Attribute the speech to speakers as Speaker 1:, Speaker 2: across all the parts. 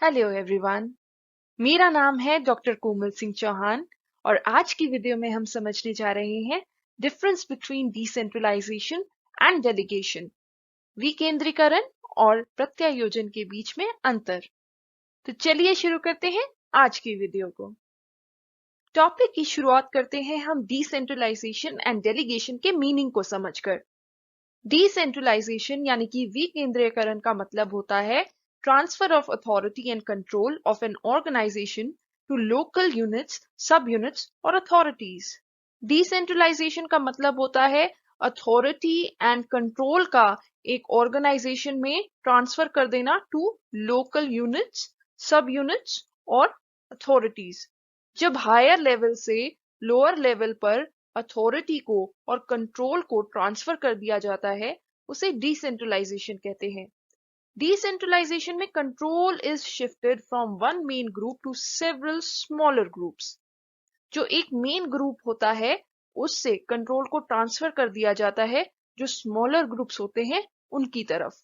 Speaker 1: Hello everyone. मेरा नाम है डॉक्टर कोमल सिंह चौहान और आज की वीडियो में हम समझने जा रहे हैं difference between decentralisation and delegation, विकेंद्रीकरण और प्रत्यायोजन के बीच में अंतर। तो चलिए शुरू करते हैं आज की वीडियो को। टॉपिक की शुरुआत करते हैं हम डिसेंट्रलाइजेशन एंड डेलीगेशन के मीनिंग को समझकर। डिसेंट्रलाइजेशन यानी कि विकेंद्रीकरण का मतलब होता है transfer of authority and control of an organization to local units, sub units और अथॉरिटीज। डिसेंट्रलाइजेशन का मतलब होता है अथॉरिटी एंड कंट्रोल का एक ऑर्गेनाइजेशन में ट्रांसफर कर देना to local units, sub units और अथॉरिटीज। जब हायर लेवल से लोअर लेवल पर अथॉरिटी को और कंट्रोल को ट्रांसफर कर दिया जाता है उसे डिसेंट्रलाइजेशन कहते हैं। डिसेंट्रलाइजेशन में control is shifted from one main group to several smaller groups. जो एक मेन ग्रुप होता है उससे कंट्रोल को ट्रांसफर कर दिया जाता है जो स्मॉलर ग्रुप्स होते हैं उनकी तरफ।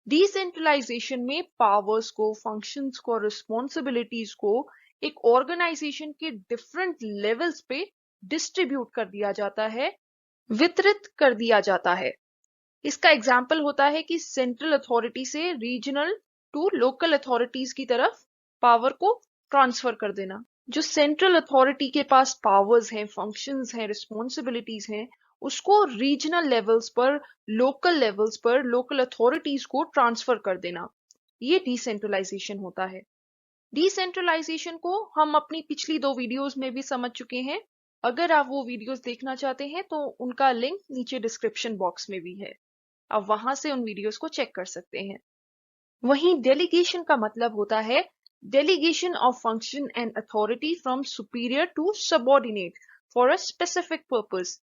Speaker 1: डिसेंट्रलाइजेशन में पावर्स को, फंक्शंस को, रिस्पॉन्सिबिलिटीज को एक ऑर्गेनाइजेशन के डिफरेंट लेवल्स पे डिस्ट्रीब्यूट कर दिया जाता है, वितरित कर दिया जाता है। इसका एग्जाम्पल होता है कि सेंट्रल अथॉरिटी से रीजनल टू लोकल अथॉरिटीज की तरफ पावर को ट्रांसफर कर देना। जो सेंट्रल अथॉरिटी के पास पावर्स हैं, फंक्शंस हैं, रिस्पॉन्सिबिलिटीज हैं, उसको रीजनल लेवल्स पर, लोकल लेवल्स पर लोकल अथॉरिटीज को ट्रांसफर कर देना, ये डिसेंट्रलाइजेशन होता है। डिसेंट्रलाइजेशन को हम अपनी पिछली 2 वीडियोस में भी समझ चुके हैं। अगर आप वो वीडियोस देखना चाहते हैं तो उनका लिंक नीचे डिस्क्रिप्शन बॉक्स में भी है, आप वहां से उन वीडियोस को चेक कर सकते हैं। वहीं डेलीगेशन का मतलब होता है delegation of function and authority from superior to subordinate for a specific purpose.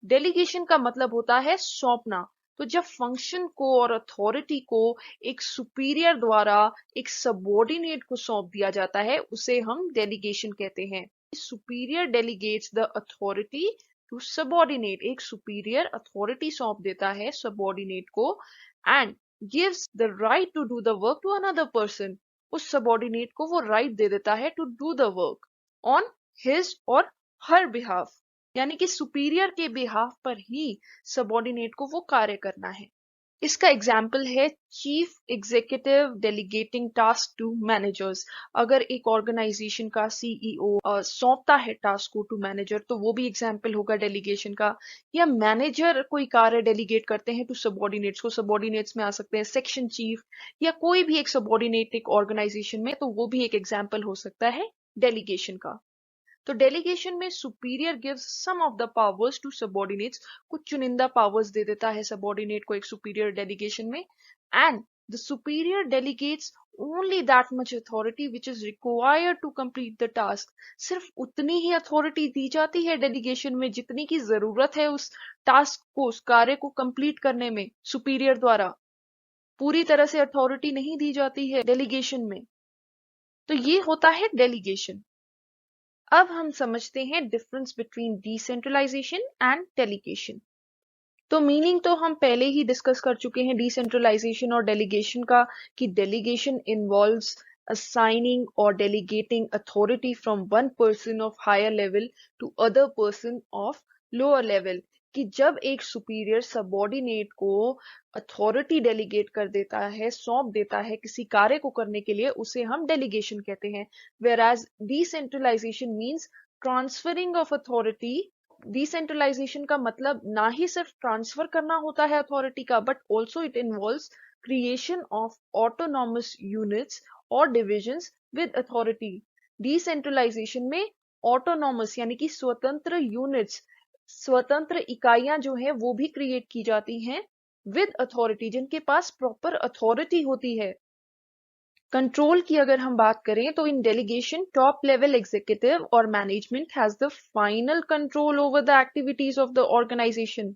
Speaker 1: Delegation का मतलब होता है सौंपना। तो जब फंक्शन को और अथॉरिटी को एक सुपीरियर द्वारा एक सबऑर्डिनेट को सौंप दिया जाता है उसे हम डेलीगेशन कहते हैं। Superior delegates the authority to subordinate, एक सुपीरियर अथॉरिटी सौंप देता है सबऑर्डिनेट को and gives the right to do the work to another person. उस सबऑर्डिनेट को वो राइट दे देता है to do the work on his or her behalf, यानी कि सुपीरियर के बिहाफ पर ही सबऑर्डिनेट को वो कार्य करना है। इसका एग्जाम्पल है chief executive delegating task to managers. अगर एक ऑर्गेनाइजेशन का सीईओ सौंपता है टास्क को टू मैनेजर तो वो भी एग्जाम्पल होगा डेलीगेशन का। या मैनेजर कोई कार्य डेलीगेट करते हैं टू सबऑर्डिनेट्स को, सबऑर्डिनेट्स में आ सकते हैं सेक्शन चीफ या कोई भी एक सबऑर्डिनेट एक ऑर्गेनाइजेशन में, तो वो भी एक एग्जाम्पल हो सकता है डेलीगेशन का। तो डेलीगेशन में superior gives some of the powers to subordinates, कुछ चुनिंदा पावर्स दे देता है सबऑर्डिनेट को एक सुपीरियर डेलीगेशन में, and the superior delegates only that much authority which is required to complete the task. सिर्फ उतनी ही अथॉरिटी दी जाती है डेलीगेशन में जितनी की जरूरत है उस टास्क को, उस कार्य को कंप्लीट करने में सुपीरियर द्वारा। पूरी तरह से अथॉरिटी नहीं दी जाती है डेलीगेशन में। तो ये होता है डेलीगेशन। अब हम समझते हैं difference between decentralisation and delegation. तो मीनिंग तो हम पहले ही डिस्कस कर चुके हैं डिसेंट्रलाइजेशन और डेलीगेशन का, कि delegation involves assigning or delegating authority from one person of higher level to other person of lower level। कि जब एक सुपीरियर सबऑर्डिनेट को अथॉरिटी डेलीगेट कर देता है, सौंप देता है किसी कार्य को करने के लिए, उसे हम डेलीगेशन कहते हैं। whereas decentralization means transferring of authority. Decentralization का मतलब ना ही सिर्फ ट्रांसफर करना होता है अथॉरिटी का, but also it involves creation of autonomous units और डिविजन्स विद अथॉरिटी। डिसेंट्रलाइजेशन में ऑटोनॉमस यानी कि स्वतंत्र यूनिट्स, स्वतंत्र इकाइयां जो है वो भी क्रिएट की जाती हैं विद अथॉरिटी, जिनके पास प्रॉपर अथॉरिटी होती है। कंट्रोल की अगर हम बात करें तो in delegation top level executive और management has the final control over the activities of the organization.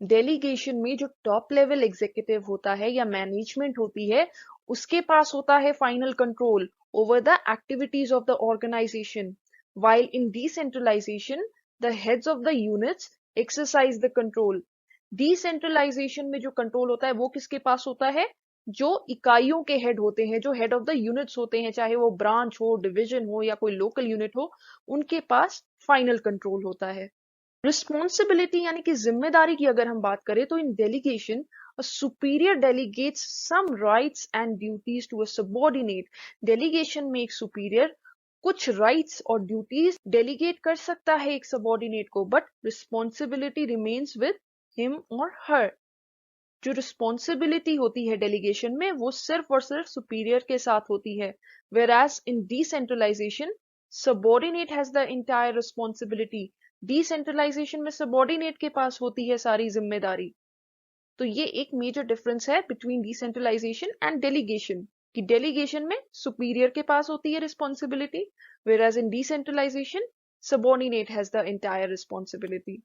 Speaker 1: Delegation में जो टॉप लेवल एग्जीक्यूटिव होता है या मैनेजमेंट होती है उसके पास होता है final control over the activities of the organization, while in decentralization the heads of the units exercise the control। Decentralization में जो कंट्रोल होता है वो किसके पास होता है? जो इकाइयों के हेड होते हैं, जो हेड ऑफ द यूनिट्स होते हैं, चाहे वो ब्रांच हो, डिवीजन हो या कोई लोकल यूनिट हो, उनके पास फाइनल कंट्रोल होता है। रिस्पॉन्सिबिलिटी यानी कि जिम्मेदारी की अगर हम बात करें तो in delegation a superior delegates some rights and duties to a subordinate. Delegation में एक सुपीरियर कुछ राइट्स और ड्यूटीज डेलीगेट कर सकता है एक सबॉर्डिनेट को, but responsibility remains with him और हर। जो रिस्पॉन्सिबिलिटी होती है डेलीगेशन में वो सिर्फ और सिर्फ सुपीरियर के साथ होती है, whereas in decentralization subordinate has the entire responsibility. Decentralization में सबॉर्डिनेट के पास होती है सारी जिम्मेदारी। तो ये एक मेजर डिफरेंस है बिटवीन डिसेंट्रलाइजेशन एंड डेलीगेशन, कि डेलीगेशन में सुपीरियर के पास होती है responsibility, whereas in decentralization subordinate has the entire responsibility.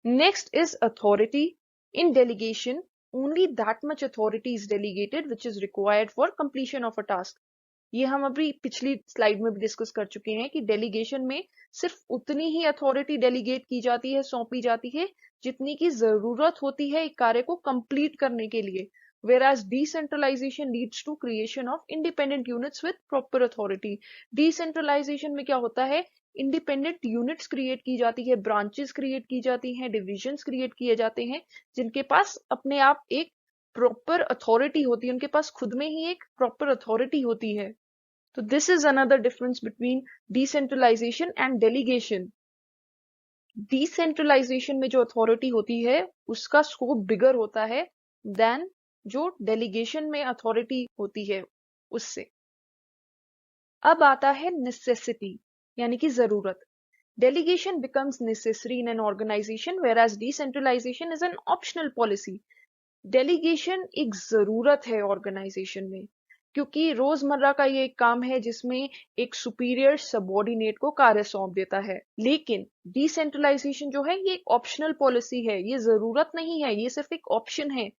Speaker 1: Next is authority. In delegation, only that much authority is delegated which is required for completion of a task. ये हम अभी पिछली स्लाइड में भी डिस्कस कर चुके हैं कि डेलीगेशन में सिर्फ उतनी ही अथॉरिटी डेलीगेट की जाती है, सौंपी जाती है, जितनी की जरूरत होती है एक कार्य को कंप्लीट करने के लिए, whereas decentralization leads to creation of independent units with proper authority. Decentralization में क्या होता है, इंडिपेंडेंट यूनिट्स क्रिएट की जाती है, ब्रांचेस क्रिएट की जाती हैं, डिविजन्स क्रिएट किए जाते हैं, जिनके पास अपने आप एक प्रॉपर अथॉरिटी होती है, उनके पास खुद में ही एक प्रॉपर अथॉरिटी होती है। तो this is another difference between decentralisation and delegation. Decentralization में जो अथॉरिटी होती है उसका स्कोप बिगर होता है देन जो डेलीगेशन में अथॉरिटी होती है उससे। अब आता है नेसेसिटी यानी कि जरूरत। Delegation becomes necessary in an organization whereas decentralization is an optional policy. Delegation एक जरूरत है ऑर्गेनाइजेशन में, क्योंकि रोजमर्रा का ये एक काम है जिसमें एक सुपीरियर सबॉर्डिनेट को कार्य सौंप देता है। लेकिन डिसेंट्रलाइजेशन जो है ये एक ऑप्शनल पॉलिसी है, ये जरूरत नहीं है, ये सिर्फ एक ऑप्शन है।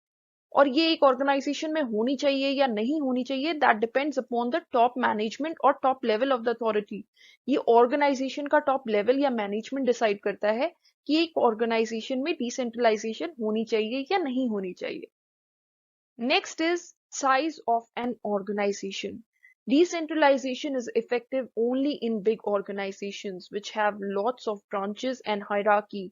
Speaker 1: और ये एक ऑर्गेनाइजेशन में होनी चाहिए या नहीं होनी चाहिए, that depends upon the top management और top level of the authority. ये ऑर्गेनाइजेशन का टॉप लेवल या मैनेजमेंट डिसाइड करता है कि एक ऑर्गेनाइजेशन में डिसेंट्रलाइजेशन होनी चाहिए या नहीं होनी चाहिए। Next is size of an organization. Decentralization is effective only in big organizations which have lots of branches and hierarchy.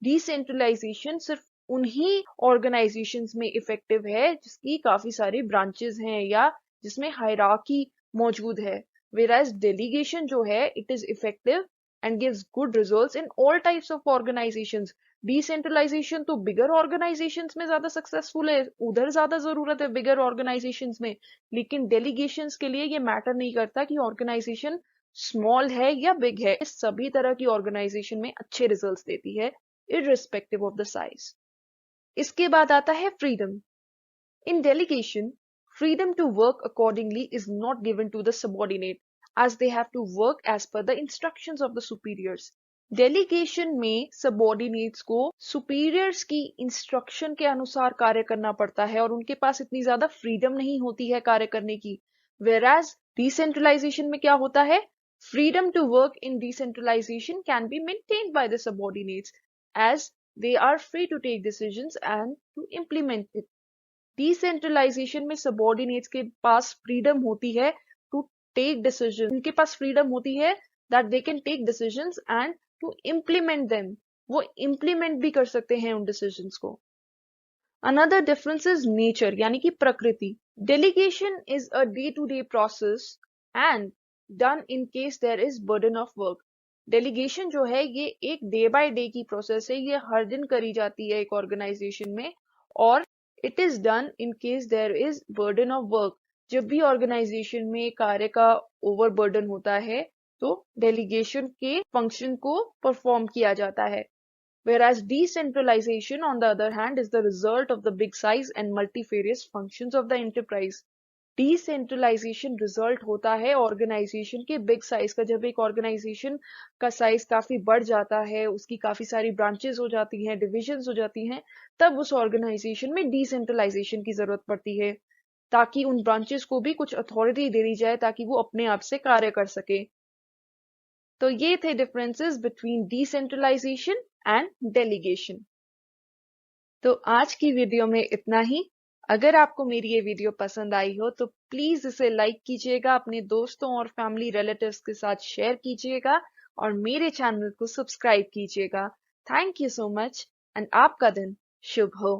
Speaker 1: Decentralization सिर्फ उन्हीं ऑर्गेनाइजेशंस में इफेक्टिव है जिसकी काफी सारी ब्रांचेस हैं या जिसमें हायरार्की मौजूद है, whereas delegation जो है it is effective and gives good results in all types of organizations. Decentralization तो बिगर ऑर्गेनाइजेशंस में ज्यादा सक्सेसफुल है, उधर ज्यादा जरूरत है बिगर ऑर्गेनाइजेशंस में, लेकिन डेलीगेशंस के लिए ये मैटर नहीं करता कि ऑर्गेनाइजेशन स्मॉल है या बिग है, सभी तरह की ऑर्गेनाइजेशन में अच्छे रिजल्ट्स देती है irrespective of the size. इसके बाद आता है freedom. In delegation freedom to work accordingly is not given to the subordinate as they have to work as per the instructions of the superiors. Delegation में subordinates को superiors की instruction के अनुसार कार्य करना पड़ता है और उनके पास इतनी ज्यादा फ्रीडम नहीं होती है कार्य करने की, whereas डिसेंट्रलाइजेशन में क्या होता है, freedom to work in decentralization can be maintained by the subordinates as they are free to take decisions and to implement it. Decentralization में सबॉर्डिनेट्स के पास फ्रीडम होती है टू टेक डिसीजन, उनके पास फ्रीडम होती है that they can take decisions and to implement them, वो implement भी कर सकते हैं उन डिसीजंस को। अनदर डिफरेंस इज नेचर यानी कि प्रकृति. Delegation is a day to day process and done in case there is burden of work. Delegation जो है ये एक डे बाय डे की प्रोसेस है, ये हर दिन करी जाती है एक ऑर्गेनाइजेशन में, और it is done in case there is burden of work. जब भी ऑर्गेनाइजेशन में कार्य का ओवर बर्डन होता है तो डेलीगेशन के फंक्शन को परफॉर्म किया जाता है, whereas decentralization on the other hand is the result of the big size and multifarious functions of the enterprise. Decentralisation result होता है ऑर्गेनाइजेशन के बिग साइज का. जब एक ऑर्गेनाइजेशन का साइज काफी बढ़ जाता है, उसकी काफी सारी ब्रांचेस हो जाती हैं, डिविजन्स हो जाती हैं, तब उस ऑर्गेनाइजेशन में डिसेंट्रलाइजेशन की जरूरत पड़ती है ताकि उन ब्रांचेस को भी कुछ अथॉरिटी दे दी जाए ताकि वो अपने आप से कार्य कर सके. तो ये थे differences between decentralisation and delegation. तो आज की वीडियो में इतना ही. अगर आपको मेरी ये वीडियो पसंद आई हो तो प्लीज इसे लाइक कीजिएगा, अपने दोस्तों और फैमिली रिलेटिव्स के साथ शेयर कीजिएगा और मेरे चैनल को सब्सक्राइब कीजिएगा। Thank you so much and आपका दिन शुभ हो।